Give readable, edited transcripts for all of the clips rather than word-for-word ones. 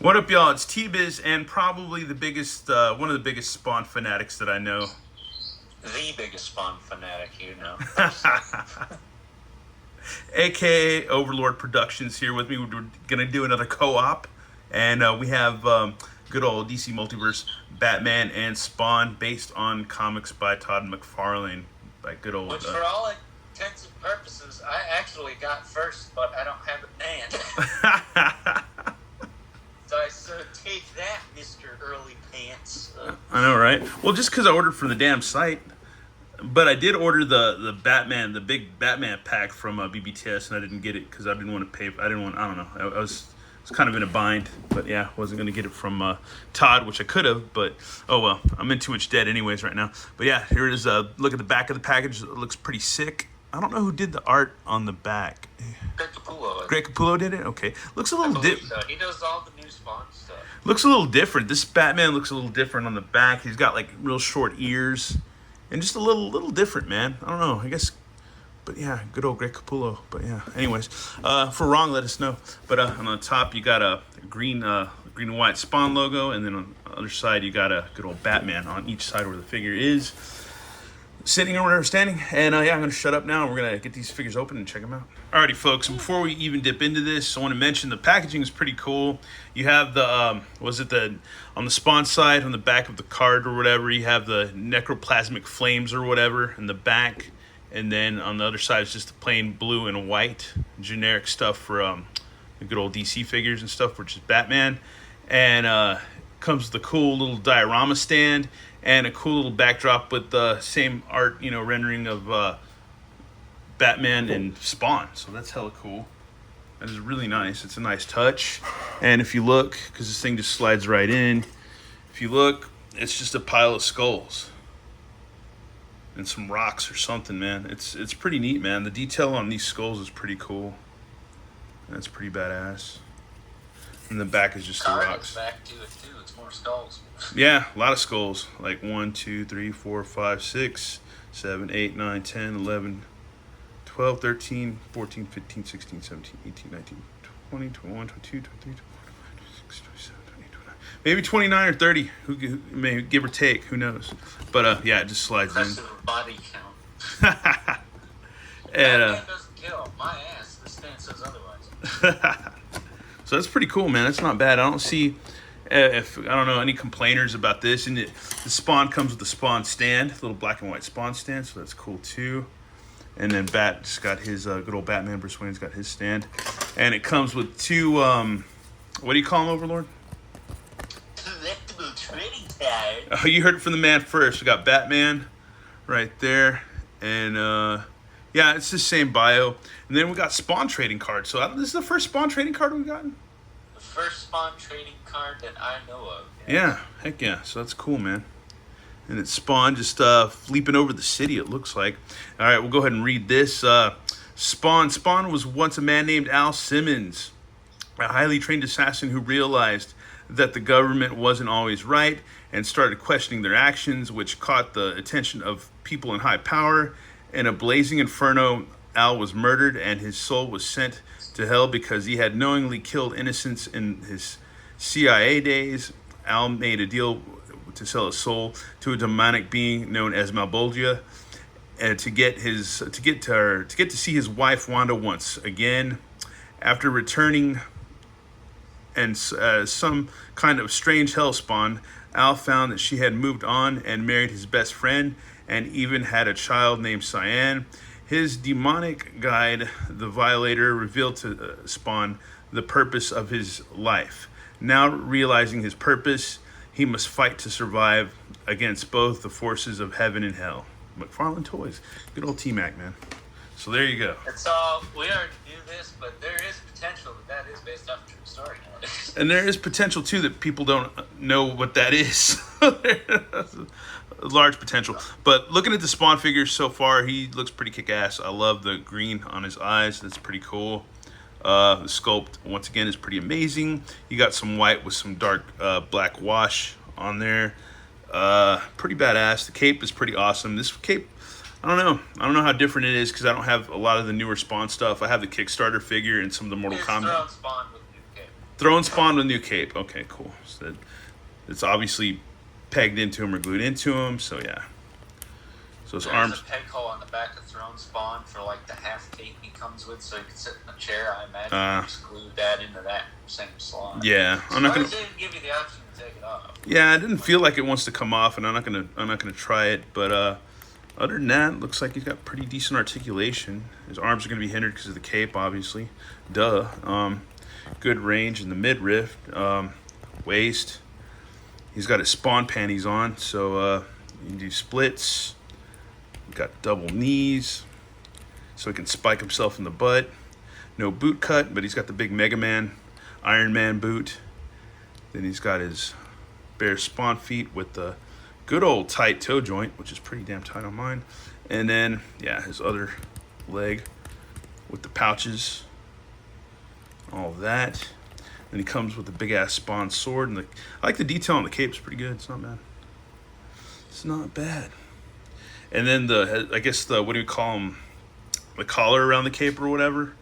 What up, y'all? It's T-Biz, and probably the biggest, one of the biggest Spawn fanatics that I know. The biggest Spawn fanatic, AKA Overlord Productions here with me. We're gonna do another co-op, and we have good old DC Multiverse, Batman and Spawn, based on comics by Todd McFarlane, by good old. Which, for all intents and purposes, I actually got first, but I don't have it banned. So take that, Mr. Early Pants. I know, right? Well, just because I ordered from the damn site. But I did order the Batman, the big Batman pack from BBTS, and I didn't get it because I didn't want to pay. I don't know. I was kind of in a bind. But yeah, wasn't going to get it from Todd, which I could have. But oh well, I'm in too much debt anyways right now. But yeah, here it is. Look at the back of the package. It looks pretty sick. I don't know who did the art on the back. Greg Capullo. Greg Capullo did it? Okay. Looks a little different. So. He does all the new Spawn stuff. Looks a little different. This Batman looks a little different on the back. He's got like real short ears. And just a little different, man. I don't know. I guess, but yeah, good old Greg Capullo. But yeah, anyways, if we're wrong, let us know. But on the top, you got a green and white Spawn logo, and then on the other side, you got a good old Batman on each side where the figure is sitting or whatever, standing. And yeah, I'm gonna shut up now, and we're gonna get these figures open and check them out. Alrighty, folks. And before we even dip into this, I want to mention the packaging is pretty cool. You have the on the Spawn side, on the back of the card or whatever, you have the necroplasmic flames or whatever in the back, and then on the other side is just the plain blue and white generic stuff for the good old DC figures and stuff, which is Batman, and comes with a cool little diorama stand and a cool little backdrop with the same art, rendering of Batman and Spawn. So that's hella cool. That is really nice. It's a nice touch. And if you look, because this thing just slides right in, if you look, it's just a pile of skulls and some rocks or something, man. It's pretty neat, man. The detail on these skulls is pretty cool. That's pretty badass. And the back is just the rocks. Back to it too. It's more skulls. Yeah, a lot of skulls. Like 1, 2, 3, 4, 5, 6, 7, 8, 9, 10, 11, 12, 13, 14, 15, 16, 17, 18, 19, 20, 21, 22, 23, 24, 25, 26, 27, 28, 29. Maybe 29 or 30. Who may give or take. Who knows? But yeah, it just slides in. Body count. And that doesn't kill. My ass. This stand says otherwise. So that's pretty cool, man. That's not bad. I don't see any complainers about this. And the Spawn comes with the Spawn stand, the little black and white Spawn stand. So that's cool too. And then Bat just got his good old Batman. Bruce Wayne's got his stand, and it comes with two. What do you call them, Overlord? Collectible trading card. Oh, you heard it from the man first. We got Batman right there, and yeah, it's the same bio. And then we got Spawn trading cards. So this is the first Spawn trading card we've gotten. The first Spawn trading card that I know of. Yeah, heck yeah. So that's cool, man. And it's Spawn just leaping over the city, it looks like. All right, we'll go ahead and read this. Spawn was once a man named Al Simmons, a highly trained assassin who realized that the government wasn't always right and started questioning their actions, which caught the attention of people in high power. In a blazing inferno, Al was murdered and his soul was sent to hell because he had knowingly killed innocents in his CIA days. Al made a deal to sell his soul to a demonic being known as Malbolgia, and to get to see his wife Wanda once again. After returning and some kind of strange hellspawn, Al found that she had moved on and married his best friend, and even had a child named Cyan. His demonic guide, the Violator, revealed to Spawn the purpose of his life. Now realizing his purpose, he must fight to survive against both the forces of heaven and hell. McFarlane Toys. Good old T-Mac, man. So there you go. It's all, we already knew this, but there is potential that is based off a true story nowadays. And there is potential, too, that people don't know what that is. Large potential. But looking at the Spawn figures so far, he looks pretty kick-ass. I love the green on his eyes. That's pretty cool. The sculpt, once again, is pretty amazing. You got some white with some dark black wash on there. Pretty badass. The cape is pretty awesome. This cape, I don't know how different it is because I don't have a lot of the newer Spawn stuff. I have the Kickstarter figure and some of the Mortal Kombat. Spawn with new cape. Throwing spawn with new cape. Okay, cool. So it's obviously pegged into him or glued into him. So yeah. So his There's arms. a peg hole on the back of Throne Spawn for like the half cape he comes with, so he can sit in a chair. I imagine you just glued that into that same slot. Yeah, I'm not gonna. They didn't give you the option to take it off. Yeah, I didn't feel like it wants to come off, and I'm not gonna try it. But other than that, looks like he's got pretty decent articulation. His arms are gonna be hindered because of the cape, obviously. Duh. Good range in the midriff, waist. He's got his spawn panties on, so you can do splits. Got double knees, so he can spike himself in the butt. No boot cut, but he's got the big Mega Man, Iron Man boot. Then he's got his bare spawn feet with the good old tight toe joint, which is pretty damn tight on mine. And then, yeah, his other leg with the pouches, all of that. Then he comes with a big ass spawn sword, and I like the detail on the cape. It's pretty good. It's not bad. It's not bad. And then I guess what do you call them? The collar around the cape or whatever.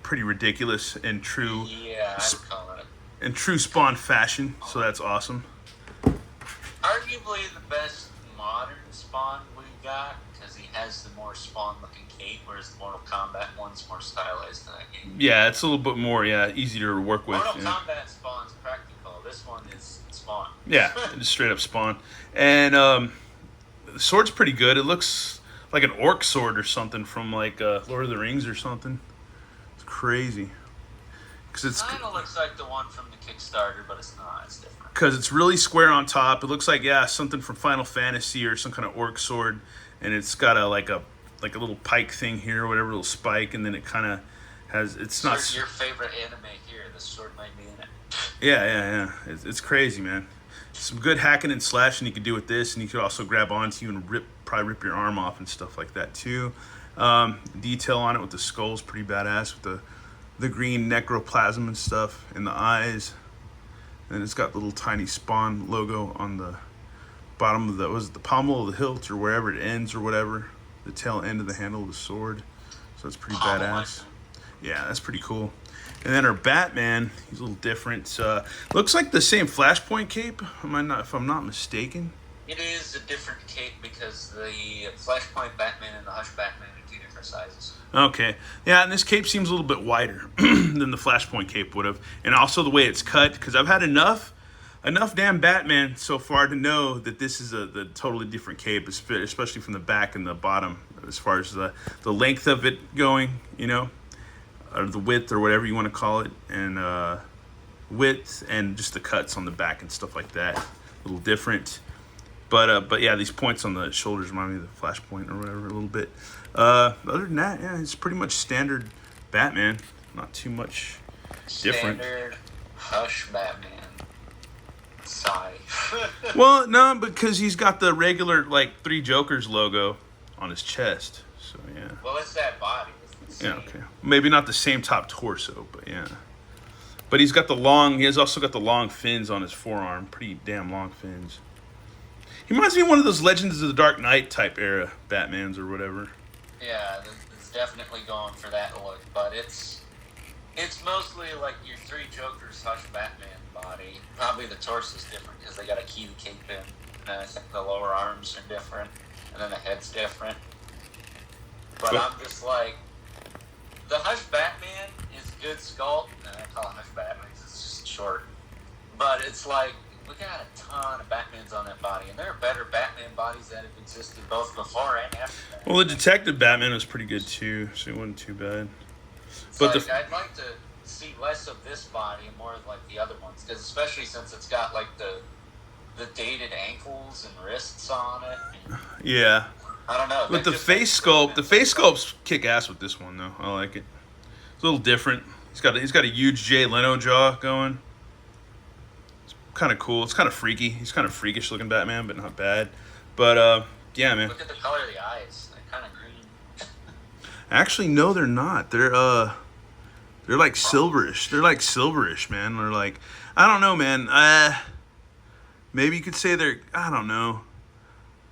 Pretty ridiculous and true. Yeah, I would call it. In true Spawn fashion, so that's awesome. Arguably the best modern Spawn we got, because he has the more Spawn-looking cape, whereas the Mortal Kombat one's more stylized than that game. Yeah, it's a little bit more, easier to work with. Mortal Kombat Spawn's practical. This one is Spawn. Yeah, just straight up Spawn. And the sword's pretty good. It looks like an orc sword or something from like Lord of the Rings or something. It's crazy. Cause it's kind of looks like the one from the Kickstarter, but it's not. It's different. Because it's really square on top. It looks like something from Final Fantasy or some kind of orc sword, and it's got a little pike thing here or whatever, little spike, and then it kind of has. It's not your favorite anime here. The sword might be in it. Yeah. It's crazy, man. Some good hacking and slashing you could do with this, and you could also grab onto you and probably rip your arm off and stuff like that too. Detail on it with the skull's pretty badass with the green necroplasm and stuff in the eyes, and it's got little tiny Spawn logo on the bottom of the pommel of the hilt or wherever it ends or whatever, the tail end of the handle of the sword. So it's pretty badass. Yeah, that's pretty cool. And then our Batman, he's a little different. Looks like the same Flashpoint cape. If I'm not mistaken? It is a different cape because the Flashpoint Batman and the Hush Batman are two different sizes. Okay. Yeah, and this cape seems a little bit wider than the Flashpoint cape would have. And also the way it's cut, because I've had enough damn Batman so far to know that this is the totally different cape, especially from the back and the bottom, as far as the length of it going, or the width or whatever you want to call it, and width and just the cuts on the back and stuff like that. A little different. But yeah, these points on the shoulders remind me of the Flashpoint or whatever a little bit. Other than that, yeah, it's pretty much standard Batman. Not too much different. Standard Hush Batman. Sigh. Well, no, because he's got the regular Three Jokers logo on his chest. So yeah. Well, it's that body. Yeah, okay. Maybe not the same top torso, but yeah. But he has also got the long fins on his forearm. Pretty damn long fins. He reminds me of one of those Legends of the Dark Knight type era Batmans or whatever. Yeah, it's definitely going for that look, but it's mostly like your Three Jokers Hush Batman body. Probably the torso's different because they got a key cape in, and I think the lower arms are different, and then the head's different. But I'm just like, the Hush Batman is good sculpt, and I call it Hush Batman because it's just short. But it's like, we got a ton of Batmans on that body, and there are better Batman bodies that have existed both before and after that. Well, the Detective Batman was pretty good too, so it wasn't too bad. But I'd like to see less of this body and more of like the other ones, because especially since it's got like the dated ankles and wrists on it. Yeah. I don't know. But the face sculpt's kick ass with this one though. I like it. It's a little different. He's got a huge Jay Leno jaw going. Kind of cool. It's kind of freaky. He's kind of freakish looking Batman, but not bad. But yeah, man. Look at the color of the eyes. They're kind of green. Actually, no, they're not. They're like silverish. They're like silverish, man. They're like, I don't know, man. Maybe you could say I don't know.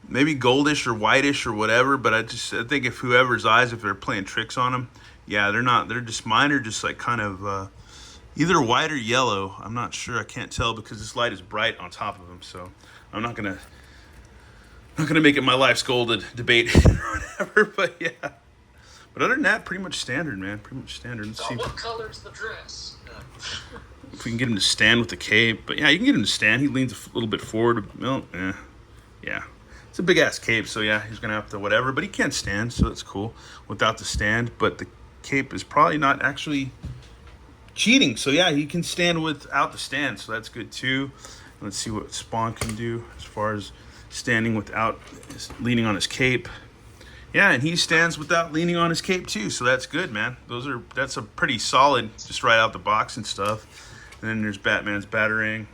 Maybe goldish or whitish or whatever. But I think if whoever's eyes, if they're playing tricks on them, yeah, they're not. They're just mine are just like kind of Either white or yellow. I'm not sure. I can't tell because this light is bright on top of him. So I'm not gonna make it my life's goal to debate or whatever. But yeah. But other than that, pretty much standard, man. Pretty much standard. Let's So see what color's the dress? if we can get him to stand with the cape. But yeah, you can get him to stand. He leans a little bit forward. Well, yeah. It's a big ass cape, so yeah, he's gonna have to whatever. But he can't stand, so that's cool without the stand. But the cape is probably not actually cheating. So yeah, he can stand without the stand, so that's good too. Let's see what Spawn can do as far as standing without leaning on his cape. Yeah, and he stands without leaning on his cape too, so that's good, man. That's a pretty solid, just right out the box and stuff. And then there's Batman's batarang,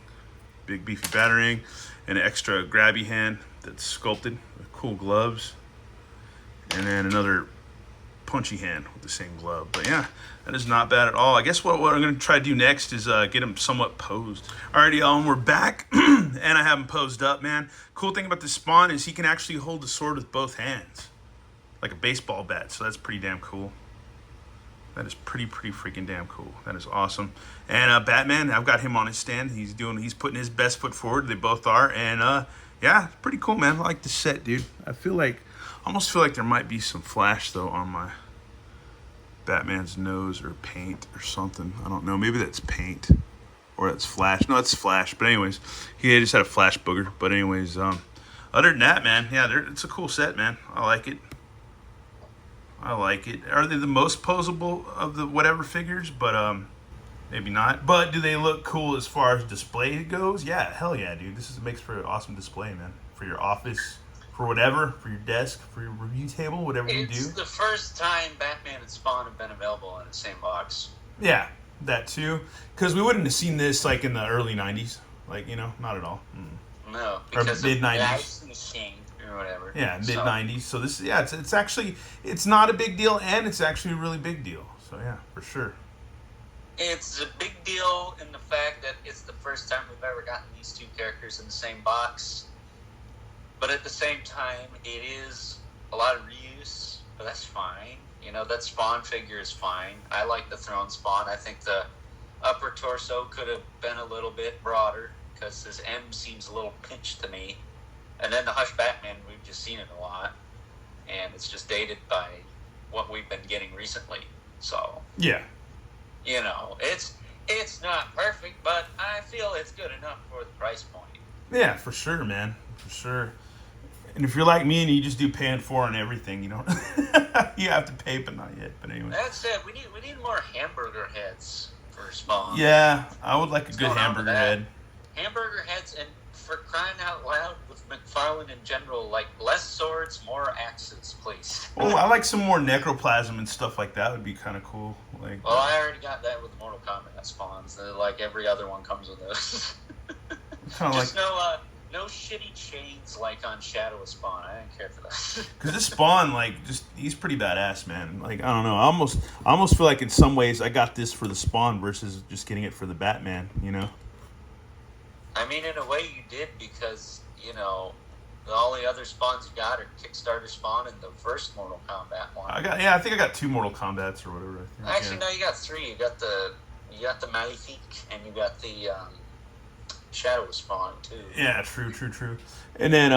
big beefy batarang, and an extra grabby hand that's sculpted with cool gloves, and then another punchy hand with the same glove. But yeah, that is not bad at all. I guess what I'm going to try to do next is get him somewhat posed. Alrighty, y'all, and we're back, and I have him posed up, man. Cool thing about this Spawn is he can actually hold the sword with both hands, like a baseball bat, so that's pretty damn cool. That is pretty freaking damn cool. That is awesome. And Batman, I've got him on his stand. He's putting his best foot forward. They both are, and yeah, it's pretty cool, man. I like the set, dude. I almost feel like there might be some flash though on my Batman's nose or paint or something. I don't know. Maybe that's paint or that's flash. No, it's flash. But anyways, he just had a flash booger. But anyways, other than that, man, yeah, it's a cool set, man. I like it. Are they the most posable of the whatever figures? But maybe not. But do they look cool as far as display goes? Yeah, hell yeah, dude. Makes for an awesome display, man. For your office, for whatever, for your desk, for your review table, whatever you do. It's the first time Batman and Spawn have been available in the same box. Yeah, that too. Because we wouldn't have seen this like in the early '90s. Like, not at all. No, Or because mid of the '90s. ice machine or whatever. Yeah, mid '90s. So this, yeah, it's actually not a big deal, and it's actually a really big deal. So yeah, for sure. It's a big deal in the fact that it's the first time we've ever gotten these two characters in the same box. But at the same time, it is a lot of reuse, but that's fine. That Spawn figure is fine. I like the Throne Spawn. I think the upper torso could have been a little bit broader because his M seems a little pinched to me. And then the Hush Batman, we've just seen it a lot. And it's just dated by what we've been getting recently. So, yeah. It's not perfect, but I feel it's good enough for the price point. Yeah, for sure, man. For sure. And if you're like me and you just do pay in full on everything, you don't you have to pay, but not yet. But anyway. That said, we need more hamburger heads for Spawn. Yeah, I would like a good hamburger head. Hamburger heads, and for crying out loud, with McFarlane in general, like less swords, more axes, please. Oh, I like some more necroplasm and stuff like that. Would be kind of cool. Like. Well, I already got that with Mortal Kombat Spawns. Like every other one comes with those. Kind of just no shitty chains like on Shadow of Spawn. I didn't care for that. Because this Spawn, he's pretty badass, man. Like, I don't know. I almost feel like in some ways I got this for the Spawn versus just getting it for the Batman, I mean, in a way you did because, all the other Spawns you got are Kickstarter Spawn and the first Mortal Kombat one. I think I got 2 Mortal Kombats or whatever. Actually, no, you got 3. You got the Malefique and you got the Shadow Spawn too. Yeah, true. And then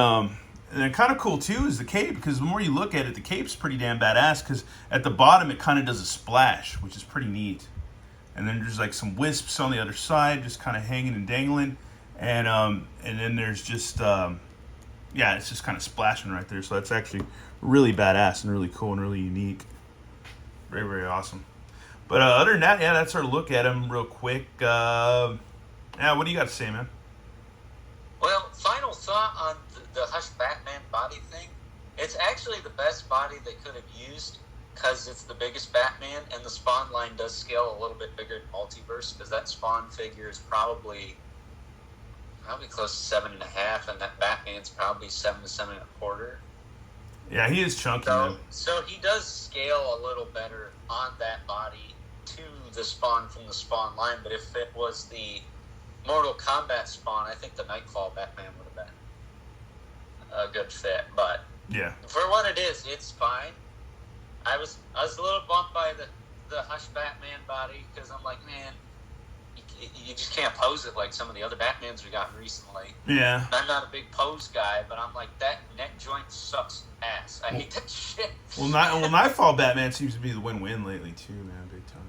kind of cool too is the cape, because the more you look at it, the cape's pretty damn badass. Because at the bottom it kind of does a splash, which is pretty neat. And then there's like some wisps on the other side, just kind of hanging and dangling. And then there's just it's just kind of splashing right there. So that's actually really badass and really cool and really unique. Very, very awesome. But other than that, yeah, that's our look at him real quick. Yeah, what do you got to say, man? Well, final thought on the Hush Batman body thing. It's actually the best body they could have used because it's the biggest Batman, and the Spawn line does scale a little bit bigger than Multiverse because that Spawn figure is probably close to 7.5, and that Batman's probably 7 to 7.25. Yeah, he is chunky, man. So he does scale a little better on that body to the Spawn from the Spawn line, but if it was the Mortal Kombat Spawn, I think the Nightfall Batman would have been a good fit. But yeah, for what it is, it's fine. I was a little bumped by the Hush Batman body because I'm like, man, you just can't pose it like some of the other Batmans we gotten recently. Yeah. And I'm not a big pose guy, but I'm like, that neck joint sucks ass. I hate that shit. Well, Nightfall Batman seems to be the win-win lately too, man, big time.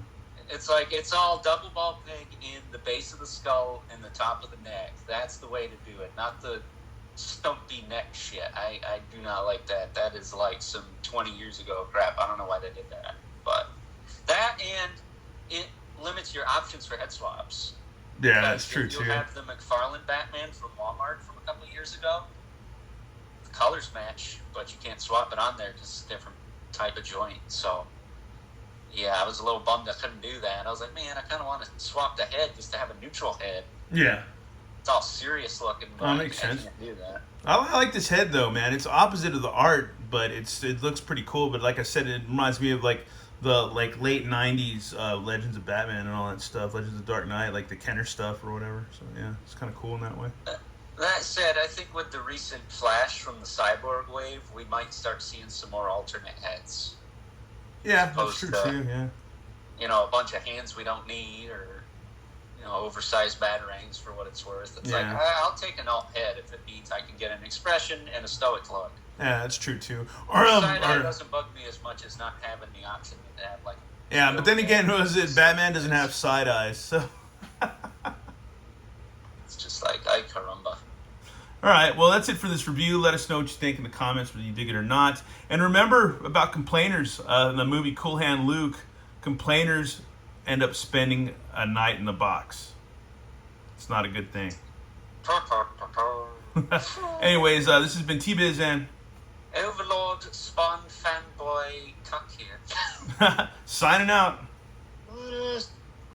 It's like it's all double ball peg in the base of the skull and the top of the neck. That's the way to do it, not the stumpy neck shit. I do not like that. That is like some 20 years ago crap. I don't know why they did that. But that, and it limits your options for head swaps. Yeah, that's true too. You have the McFarlane Batman from Walmart from a couple of years ago. The colors match, but you can't swap it on there because it's a different type of joint. So, yeah, I was a little bummed I couldn't do that. I was like, man, I kind of want to swap the head just to have a neutral head. Yeah. It's all serious looking, but that makes sense. I can't do that. I like this head though, man. It's opposite of the art, but it looks pretty cool. But like I said, it reminds me of like the late '90s Legends of Batman and all that stuff, Legends of Dark Knight, like the Kenner stuff or whatever. So yeah, it's kind of cool in that way. That said, I think with the recent Flash from the Cyborg wave, we might start seeing some more alternate heads. Yeah, that's true too. Yeah. You know, a bunch of hands we don't need, or oversized batarangs for what it's worth. It's like, I'll take an alt head if it means I can get an expression and a stoic look. Yeah, that's true too. Side-eye doesn't bug me as much as not having the option to have like. Yeah, but then again, Batman doesn't have side eyes, so. It's just like, ay caramba. All right, well, that's it for this review. Let us know what you think in the comments, whether you dig it or not. And remember about complainers. In the movie Cool Hand Luke, complainers end up spending a night in the box. It's not a good thing. Anyways, this has been T-Biz and Overlord Spawn fanboy cuck here. signing out.